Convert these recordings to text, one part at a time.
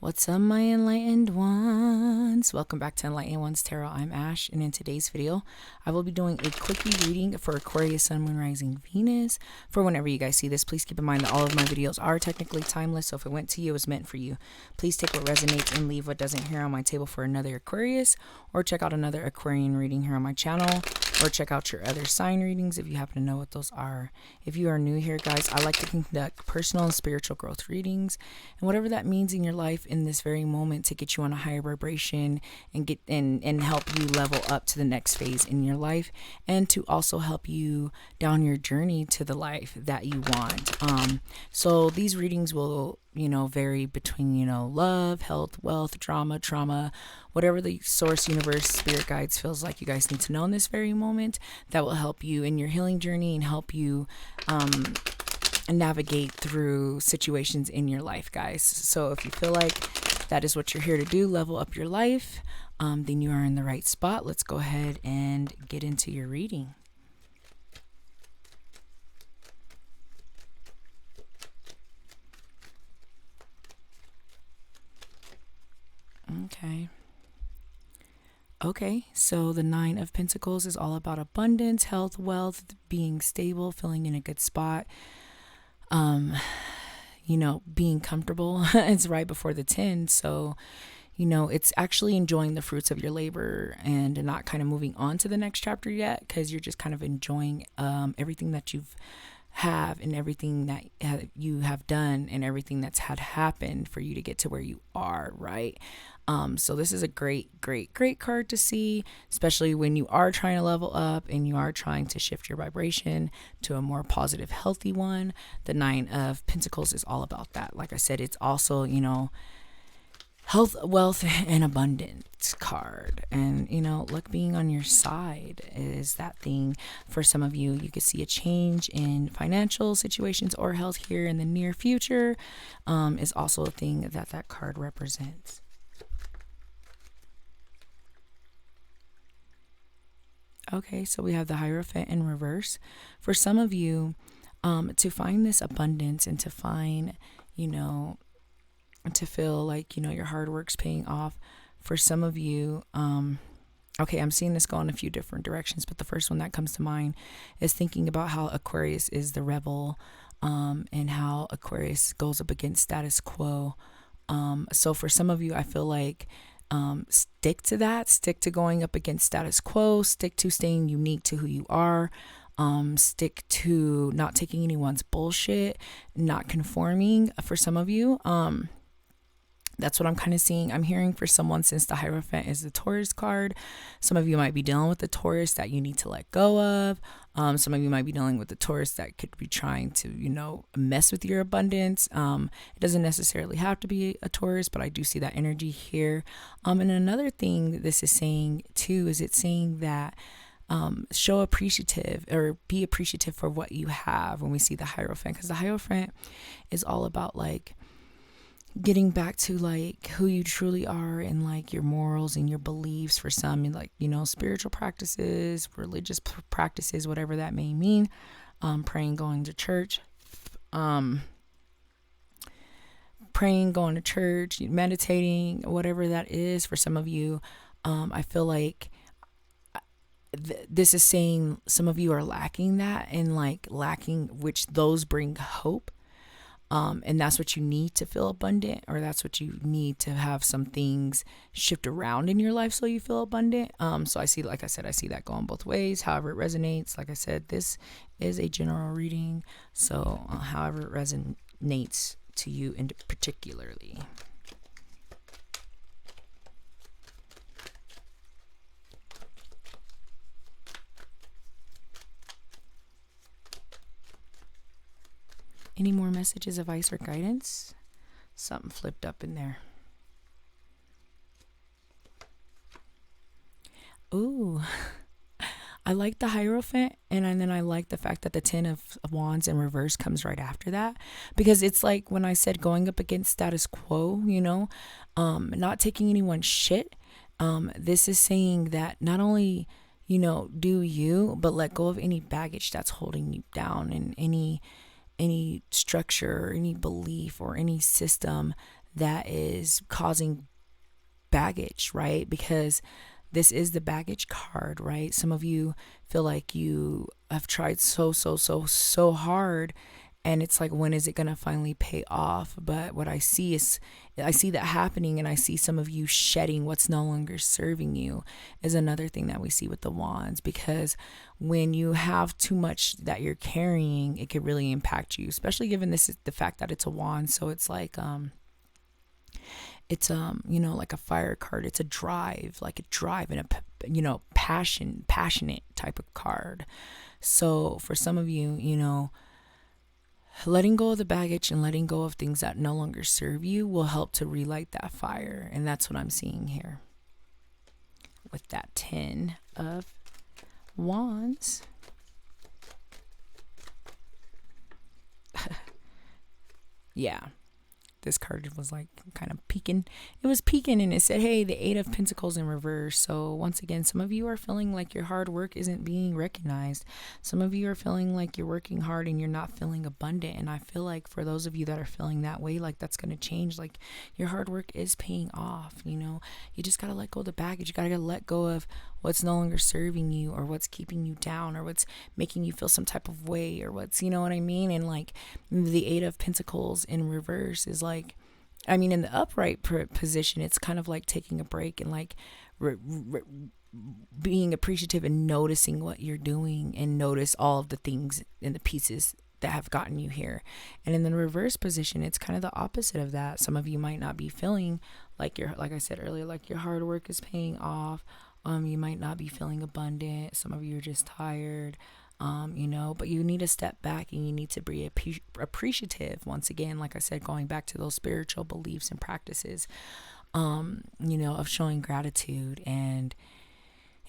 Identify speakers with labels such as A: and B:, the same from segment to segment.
A: What's up, my enlightened ones? Welcome back to Enlightened Ones Tarot. I'm Ash, and in today's video, I will be doing a quickie reading for Aquarius, Sun, Moon, Rising, Venus. For whenever you guys see this, please keep in mind that all of my videos are technically timeless, so if it went to you, it was meant for you. Please take what resonates and leave what doesn't here on my table for another Aquarius, or check out another Aquarian reading here on my channel, or check out your other sign readings if you happen to know what those are. If you are new here, guys, I like to conduct personal and spiritual growth readings, and whatever that means in your life in this very moment to get you on a higher vibration and get and help you level up to the next phase in your life, and to also help you down your journey to the life that you want. So these readings will vary between love, health, wealth, drama, trauma, whatever the source, universe, spirit guides feels like you guys need to know in this very moment, that will help you in your healing journey and help you navigate through situations in your life, guys. So if you feel like that is what you're here to do, level up your life, then you are in the right spot. Let's go ahead and get into your reading. Okay, so the Nine of Pentacles is all about abundance, health, wealth, being stable, feeling in a good spot, being comfortable. It's right before the 10, so it's actually enjoying the fruits of your labor and not kind of moving on to the next chapter yet, because you're just kind of enjoying everything that you've have and everything that you have done and everything that's had happened for you to get to where you are, right? So this is a great card to see, especially when you are trying to level up and you are trying to shift your vibration to a more positive, healthy one. The Nine of Pentacles is all about that. Like I said, it's also, health, wealth, and abundance card. And luck being on your side is that thing. For some of you, you could see a change in financial situations or health here in the near future, is also a thing that card represents. Okay, so we have the Hierophant in reverse. For some of you, to find this abundance and to find, to feel like, your hard work's paying off. For some of you, okay, I'm seeing this go in a few different directions, but the first one that comes to mind is thinking about how Aquarius is the rebel, and how Aquarius goes up against status quo. So for some of you, I feel like stick to that, stick to going up against status quo, stick to staying unique to who you are, stick to not taking anyone's bullshit, not conforming. For some of you, that's what I'm kind of seeing. I'm hearing for someone, since the Hierophant is the Taurus card, some of you might be dealing with the Taurus that you need to let go of. Some of you might be dealing with the Taurus that could be trying to, mess with your abundance. It doesn't necessarily have to be a Taurus, but I do see that energy here. And another thing this is saying too, is it's saying that show appreciative, or be appreciative for what you have when we see the Hierophant, because the Hierophant is all about like getting back to like who you truly are and like your morals and your beliefs. For some, like spiritual practices, religious practices, whatever that may mean, praying, going to church, meditating, whatever that is. For some of you, I feel like this is saying some of you are lacking that, and like lacking which those bring hope. And that's what you need to feel abundant, or that's what you need to have some things shift around in your life so you feel abundant. So I see, like I said, I see that going both ways, however it resonates. Like I said, this is a general reading, so however it resonates to you in particularly. Any more messages, advice, or guidance? Something flipped up in there. Ooh, I like the Hierophant, and then I like the fact that the Ten of Wands in reverse comes right after that, because it's like when I said going up against status quo, not taking anyone's shit. This is saying that not only, do you, but let go of any baggage that's holding you down, and any structure or any belief or any system that is causing baggage, right? Because this is the baggage card, right? Some of you feel like you have tried so hard, and it's like, when is it going to finally pay off? But what I see is, I see that happening, and I see some of you shedding what's no longer serving you, is another thing that we see with the wands. Because when you have too much that you're carrying, it could really impact you, especially given this is the fact that it's a wand. So it's like, it's like a fire card. It's a drive, like a drive, and a passionate type of card. So for some of you, letting go of the baggage and letting go of things that no longer serve you will help to relight that fire. And that's what I'm seeing here with that 10 of Wands. Yeah. This card was like kind of peeking. It was peeking, and it said, hey, the 8 of Pentacles in reverse. So once again, some of you are feeling like your hard work isn't being recognized. Some of you are feeling like you're working hard and you're not feeling abundant. And I feel like for those of you that are feeling that way, like that's going to change. Like your hard work is paying off. You just got to let go of the baggage. You got to let go of what's no longer serving you, or what's keeping you down, or what's making you feel some type of way, or what's, you know what I mean? And like the 8 of Pentacles in reverse is like, in the upright position, it's kind of like taking a break and like being appreciative and noticing what you're doing, and notice all of the things and the pieces that have gotten you here. And in the reverse position, it's kind of the opposite of that. Some of you might not be feeling like like I said earlier, like your hard work is paying off. You might not be feeling abundant. Some of you are just tired. But you need to step back, and you need to be appreciative. Once again, like I said, going back to those spiritual beliefs and practices, of showing gratitude and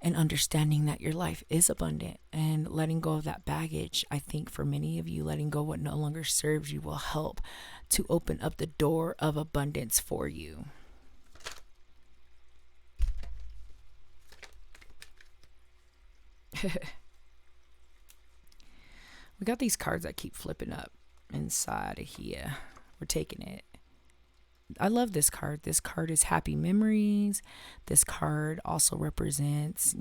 A: understanding that your life is abundant, and letting go of that baggage. I think for many of you, letting go of what no longer serves you will help to open up the door of abundance for you. We got these cards that keep flipping up inside of here. We're taking it. I love this card. This card is happy memories. This card also represents,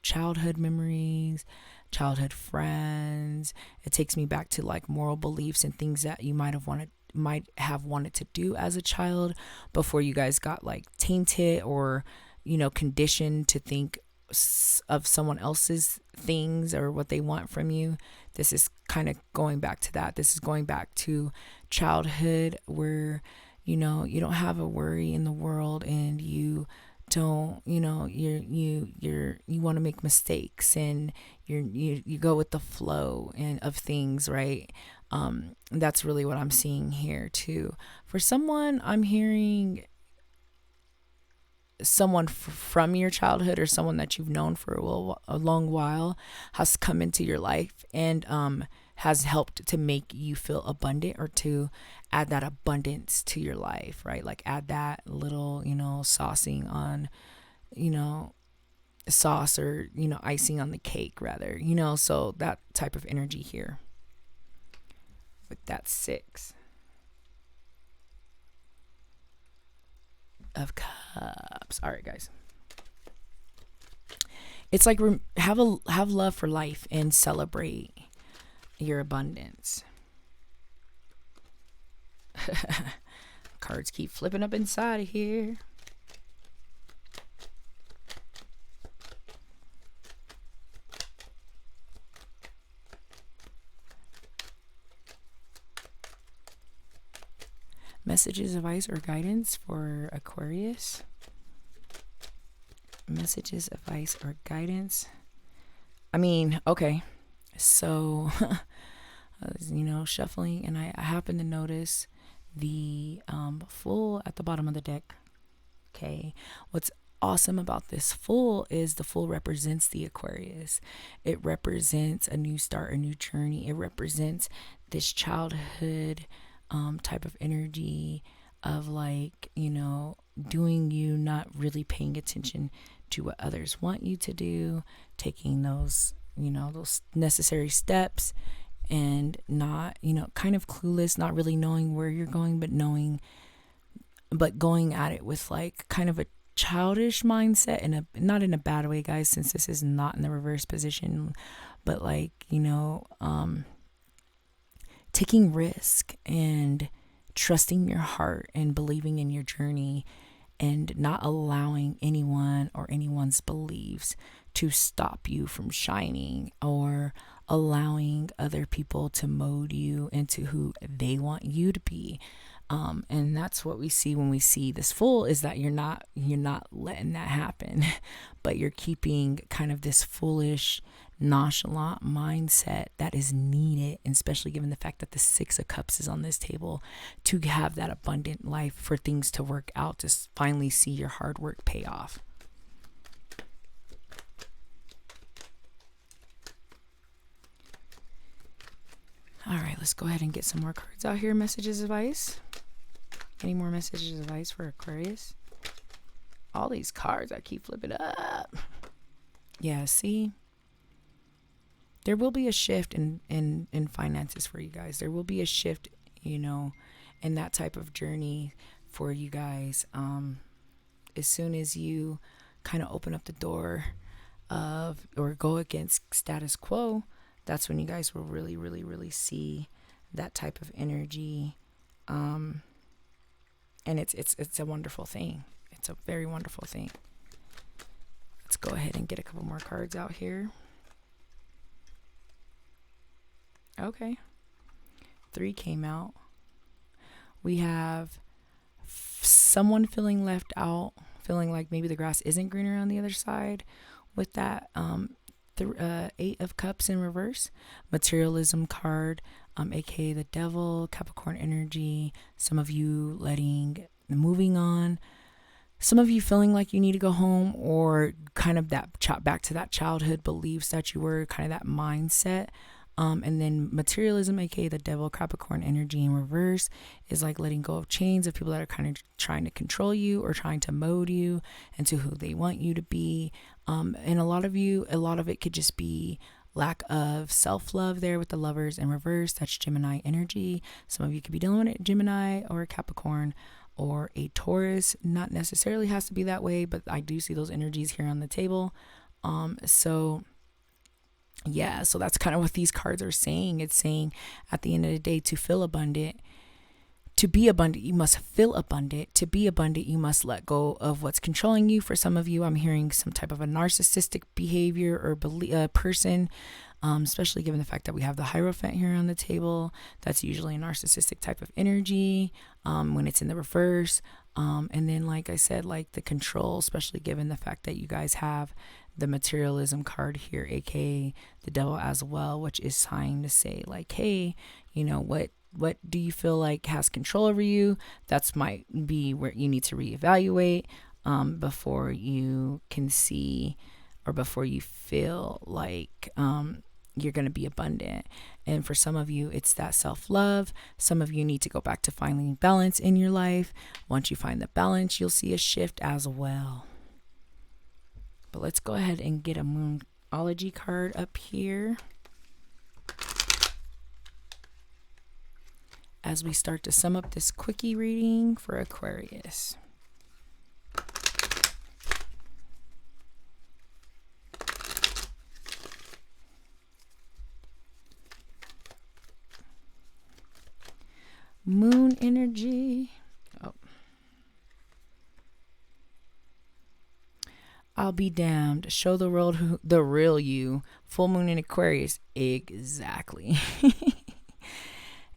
A: childhood memories, childhood friends. It takes me back to like moral beliefs and things that you might have wanted to do as a child before you guys got like tainted or, conditioned to think of someone else's things or what they want from you. This is kind of going back to that. This is going back to childhood, where you don't have a worry in the world, and you don't, you want to make mistakes, and you go with the flow and of things, right? That's really what I'm seeing here too. For someone, I'm hearing someone from your childhood, or someone that you've known for a long while, has come into your life and has helped to make you feel abundant, or to add that abundance to your life, right? Like add that little, saucing on, sauce, or, icing on the cake rather, so that type of energy here with that 6 of Cups. All right, guys. It's like have love for life and celebrate your abundance. Cards keep flipping up inside of here. Messages, advice, or guidance for Aquarius. Messages, advice, or guidance. Okay. So, I was, shuffling, and I happened to notice the Fool at the bottom of the deck. Okay. What's awesome about this Fool is the Fool represents the Aquarius. It represents a new start, a new journey. It represents this childhood type of energy of like, doing you, not really paying attention to what others want you to do, taking those, those necessary steps, and not, kind of clueless, not really knowing where you're going, but knowing but going at it with like kind of a childish mindset, and not in a bad way, guys, since this is not in the reverse position, but like, taking risk and trusting your heart and believing in your journey, and not allowing anyone or anyone's beliefs to stop you from shining, or allowing other people to mold you into who they want you to be. And that's what we see when we see this Fool, is that you're not letting that happen, but you're keeping kind of this foolish, nonchalant mindset that is needed, and especially given the fact that the Six of Cups is on this table, to have that abundant life, for things to work out, to finally see your hard work pay off. All right, let's go ahead and get some more cards out here. Messages, advice. Any more messages, advice for Aquarius? All these cards, I keep flipping up. Yeah, see? There will be a shift in finances for you guys. There will be a shift, in that type of journey for you guys. As soon as you kind of open up the door of, or go against status quo, that's when you guys will really, really, really see that type of energy. And it's a wonderful thing. It's a very wonderful thing. Let's go ahead and get a couple more cards out here. Okay. 3 came out. We have someone feeling left out, feeling like maybe the grass isn't greener on the other side, with that 8 of Cups in reverse. Materialism card, aka the Devil, Capricorn energy. Some of you moving on. Some of you feeling like you need to go home, or kind of that back to that childhood beliefs that you were, kind of that mindset. And then materialism, aka the Devil, Capricorn energy in reverse, is like letting go of chains of people that are kind of trying to control you, or trying to mold you into who they want you to be. And a lot of it could just be lack of self-love there with the Lovers in reverse. That's Gemini energy. Some of you could be dealing with a Gemini or a Capricorn or a Taurus. Not necessarily has to be that way, but I do see those energies here on the table. So that's kind of what these cards are saying. It's saying at the end of the day, to feel abundant, to be abundant, you must feel abundant. To be abundant, you must let go of what's controlling you. For some of you, I'm hearing some type of a narcissistic behavior or person, especially given the fact that we have the Hierophant here on the table. That's usually a narcissistic type of energy when it's in the reverse. And then, like I said, like the control, especially given the fact that you guys have the Materialism card here, aka the Devil as well, which is trying to say like, hey, what do you feel like has control over you? That's might be where you need to reevaluate before you can see, or before you feel like you're going to be abundant. And for some of you, it's that self-love. Some of you need to go back to finding balance in your life. Once you find the balance, you'll see a shift as well. But let's go ahead and get a Moonology card up here as we start to sum up this quickie reading for Aquarius. Moon energy. I'll be damned. Show the world the real you. Full moon in Aquarius. Exactly.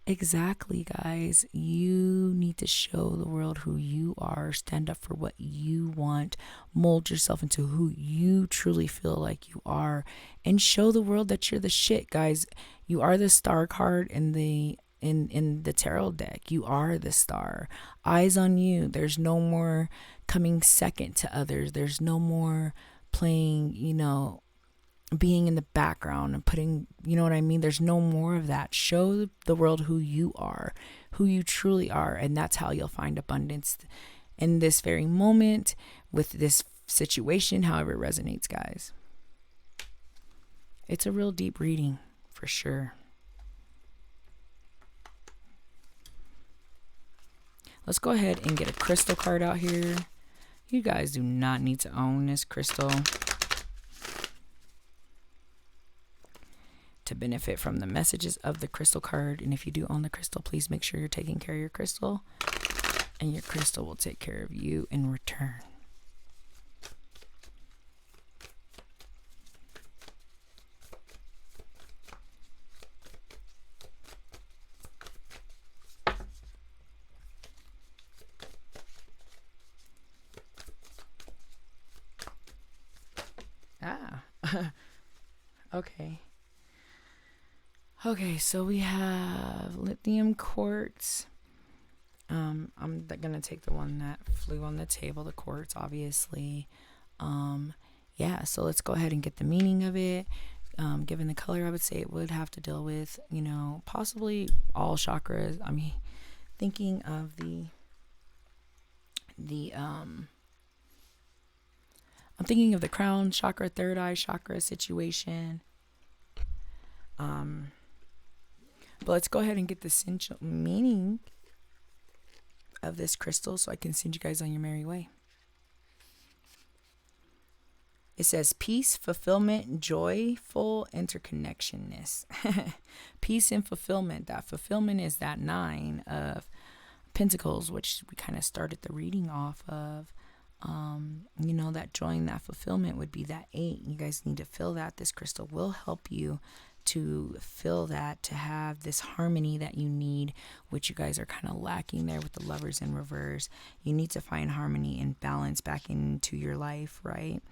A: Exactly, guys. You need to show the world who you are. Stand up for what you want. Mold yourself into who you truly feel like you are. And show the world that you're the shit, guys. You are the star card in the tarot deck. You are the star. Eyes on you. There's no more coming second to others. There's no more playing, being in the background and putting, what I mean? There's no more of that. Show the world who you are, who you truly are. And that's how you'll find abundance in this very moment with this situation, however it resonates, guys. It's a real deep reading for sure. Let's go ahead and get a crystal card out here. You guys do not need to own this crystal to benefit from the messages of the crystal card. And if you do own the crystal, please make sure you're taking care of your crystal, and your crystal will take care of you in return. Okay. Okay, so we have lithium quartz. I'm gonna take the one that flew on the table, the quartz, obviously. Yeah, so let's go ahead and get the meaning of it. Given the color, I would say it would have to deal with, you know, possibly all chakras. I mean, thinking of I'm thinking of the crown chakra, third eye chakra situation. But let's go ahead and get the essential meaning of this crystal so I can send you guys on your merry way. It says peace, fulfillment, joyful interconnectionness. Peace and fulfillment. That fulfillment is that 9 of Pentacles, which we kind of started the reading off of. You know, that joy and that fulfillment would be that 8. You guys need to feel that. This crystal will help you to feel that, to have this harmony that you need, which you guys are kind of lacking there with the Lovers in reverse. You need to find harmony and balance back into your life, right?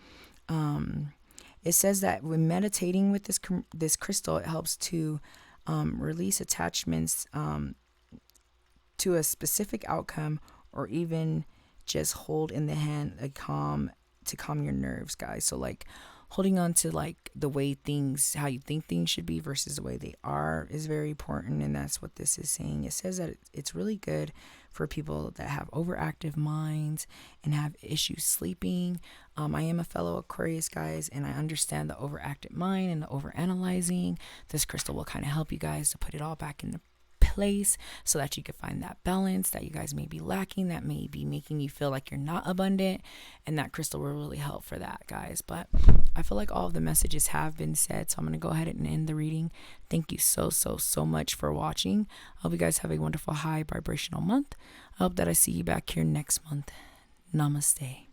A: It says that when meditating with this crystal, it helps to release attachments to a specific outcome, or even just hold in the hand to calm your nerves, guys. So like holding on to like the way things, how you think things should be versus the way they are is very important. And that's what this is saying. It says that it's really good for people that have overactive minds and have issues sleeping. I am a fellow Aquarius, guys, and I understand the overactive mind and the overanalyzing. This crystal will kind of help you guys to put it all back into place so that you can find that balance that you guys may be lacking, that may be making you feel like you're not abundant, and that crystal will really help for that, guys. But I feel like all of the messages have been said, so I'm going to go ahead and end the reading. Thank you so much for watching. I hope you guys have a wonderful high vibrational month. I hope that I see you back here next month. Namaste.